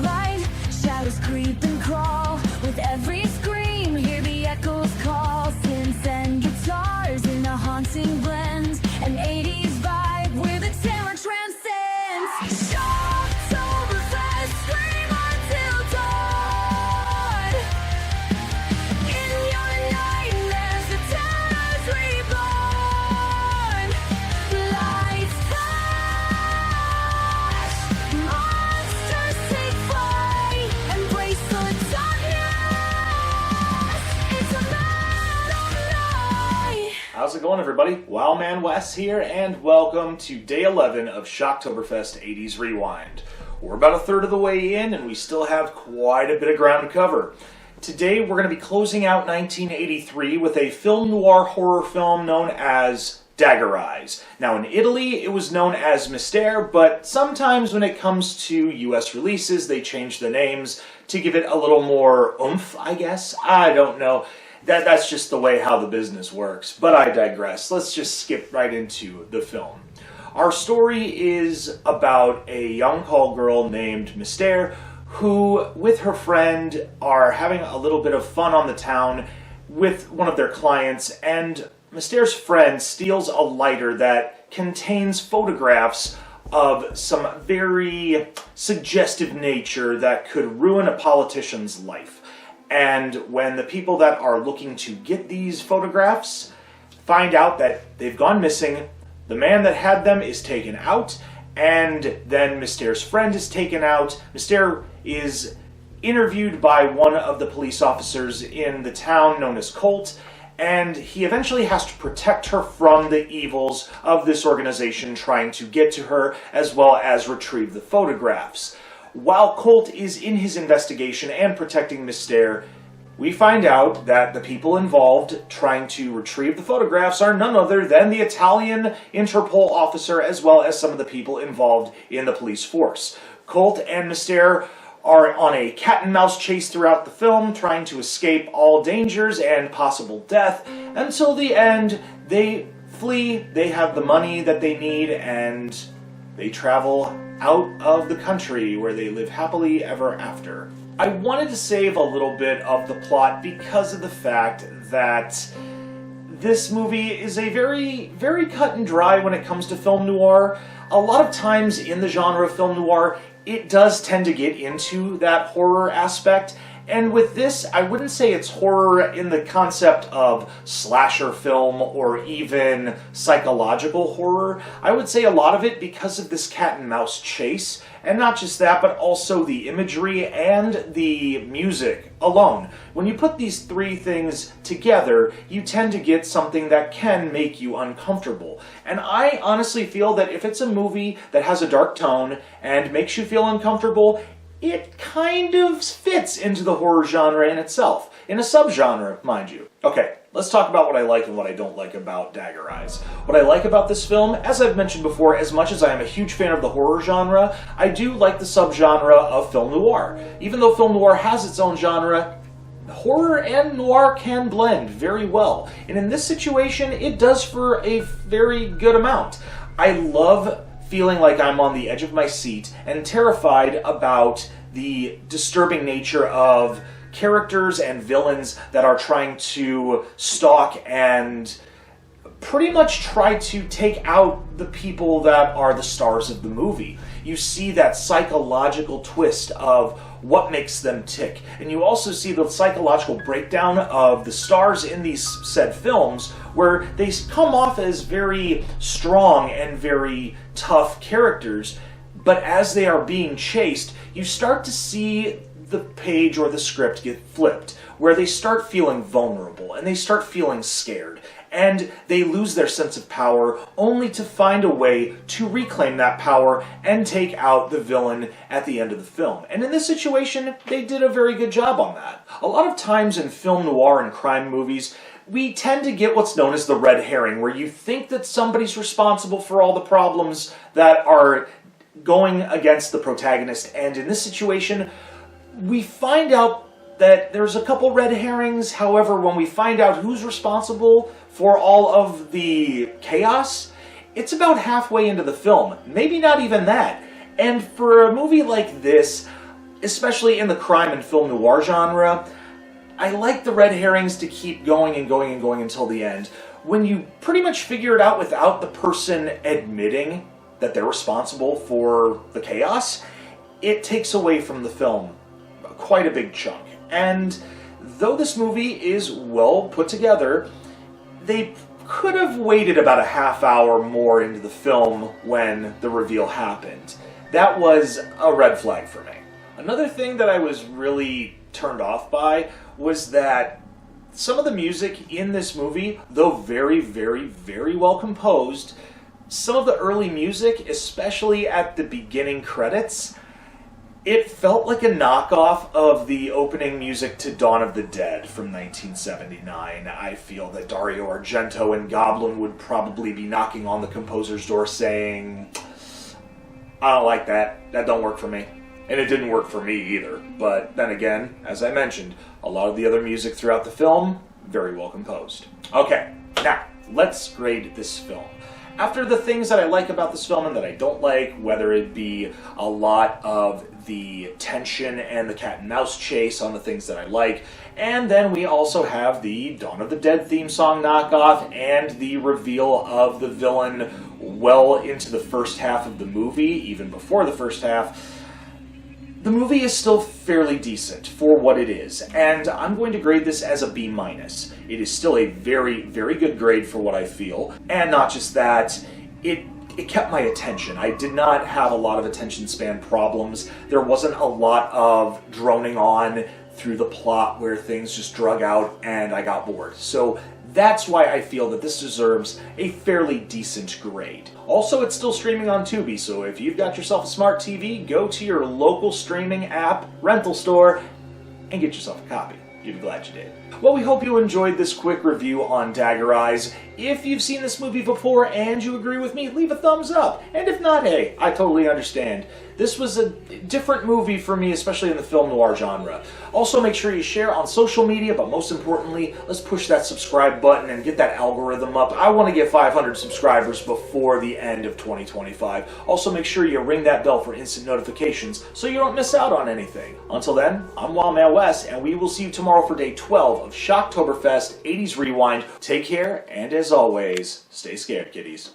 light. Shadows creep and crawl with every scream. Hear the echoes call. Synths and guitars in a haunting blend. An 80's vibe where the terror transcends. Shocktoberfest, scream until dawn. In your nightmares, the terror's reborn. Lights flash, monsters take flight. Embrace the darkness. It's a metal night. How's it going, everybody? Wildman Wes here, and welcome to day 11 of Shocktoberfest 80's Rewind. We're about a third of the way in, and we still have quite a bit of ground to cover. Today, we're going to be closing out 1983 with a film noir horror film known as Dagger Eyes. Now, in Italy, it was known as Mystere, but sometimes when it comes to US releases, they change the names to give it a little more oomph, I guess. I don't know. That's just the way how the business works, but I digress. Let's just skip right into the film. Our story is about a young call girl named Mystere who, with her friend, are having a little bit of fun on the town with one of their clients, and Mystere's friend steals a lighter that contains photographs of some very suggestive nature that could ruin a politician's life. And when the people that are looking to get these photographs find out that they've gone missing, the man that had them is taken out, and then Mystere's friend is taken out. Mystere is interviewed by one of the police officers in the town known as Colt, and he eventually has to protect her from the evils of this organization trying to get to her, as well as retrieve the photographs. While Colt is in his investigation and protecting Mystere, we find out that the people involved trying to retrieve the photographs are none other than the Italian Interpol officer, as well as some of the people involved in the police force. Colt and Mystere are on a cat-and-mouse chase throughout the film, trying to escape all dangers and possible death. Until the end, they flee, they have the money that they need, and they travel out of the country where they live happily ever after. I wanted to save a little bit of the plot because of the fact that this movie is a very, very cut and dry when it comes to film noir. A lot of times in the genre of film noir, it does tend to get into that horror aspect. And with this, I wouldn't say it's horror in the concept of slasher film or even psychological horror. I would say a lot of it because of this cat and mouse chase. And not just that, but also the imagery and the music alone. When you put these three things together, you tend to get something that can make you uncomfortable. And I honestly feel that if it's a movie that has a dark tone and makes you feel uncomfortable, it kind of fits into the horror genre in itself. In a subgenre, mind you. Okay, let's talk about what I like and what I don't like about Dagger Eyes. What I like about this film, as I've mentioned before, as much as I am a huge fan of the horror genre, I do like the subgenre of film noir. Even though film noir has its own genre, horror and noir can blend very well. And in this situation, it does for a very good amount. I love feeling like I'm on the edge of my seat and terrified about the disturbing nature of characters and villains that are trying to stalk and pretty much try to take out the people that are the stars of the movie. You see that psychological twist of what makes them tick. And you also see the psychological breakdown of the stars in these said films, where they come off as very strong and very tough characters, but as they are being chased, you start to see the page or the script get flipped, where they start feeling vulnerable and they start feeling scared. And they lose their sense of power only to find a way to reclaim that power and take out the villain at the end of the film. And in this situation, they did a very good job on that. A lot of times in film noir and crime movies, we tend to get what's known as the red herring, where you think that somebody's responsible for all the problems that are going against the protagonist. And in this situation, we find out that there's a couple red herrings. However, when we find out who's responsible for all of the chaos, it's about halfway into the film. Maybe not even that. And for a movie like this, especially in the crime and film noir genre, I like the red herrings to keep going and going and going until the end. When you pretty much figure it out without the person admitting that they're responsible for the chaos, it takes away from the film quite a big chunk. And though this movie is well put together, they could have waited about a half hour more into the film when the reveal happened. That was a red flag for me. Another thing that I was really turned off by was that some of the music in this movie, though very, very, very well composed, some of the early music, especially at the beginning credits, it felt like a knockoff of the opening music to Dawn of the Dead from 1979. I feel that Dario Argento and Goblin would probably be knocking on the composer's door saying, I don't like that, that don't work for me. And it didn't work for me either. But then again, as I mentioned, a lot of the other music throughout the film, very well composed. Okay, now, let's grade this film. After the things that I like about this film and that I don't like, whether it be a lot of the tension and the cat and mouse chase on the things that I like, and then we also have the Dawn of the Dead theme song knockoff and the reveal of the villain well into the first half of the movie, even before the first half. The movie is still fairly decent for what it is, and I'm going to grade this as a B-. It is still a very, very good grade for what I feel, and not just that, it kept my attention. I did not have a lot of attention span problems. There wasn't a lot of droning on through the plot where things just drug out and I got bored. So that's why I feel that this deserves a fairly decent grade. Also, it's still streaming on Tubi, so if you've got yourself a smart TV, go to your local streaming app, rental store, and get yourself a copy. You'd be glad you did. Well, we hope you enjoyed this quick review on Dagger Eyes. If you've seen this movie before and you agree with me, leave a thumbs up. And if not, hey, I totally understand. This was a different movie for me, especially in the film noir genre. Also, make sure you share on social media, but most importantly, let's push that subscribe button and get that algorithm up. I want to get 500 subscribers before the end of 2025. Also, make sure you ring that bell for instant notifications so you don't miss out on anything. Until then, I'm Wild Man Wes, and we will see you tomorrow for day 12 of Shocktoberfest 80's Rewind. Take care, and as always, stay scared, kiddies.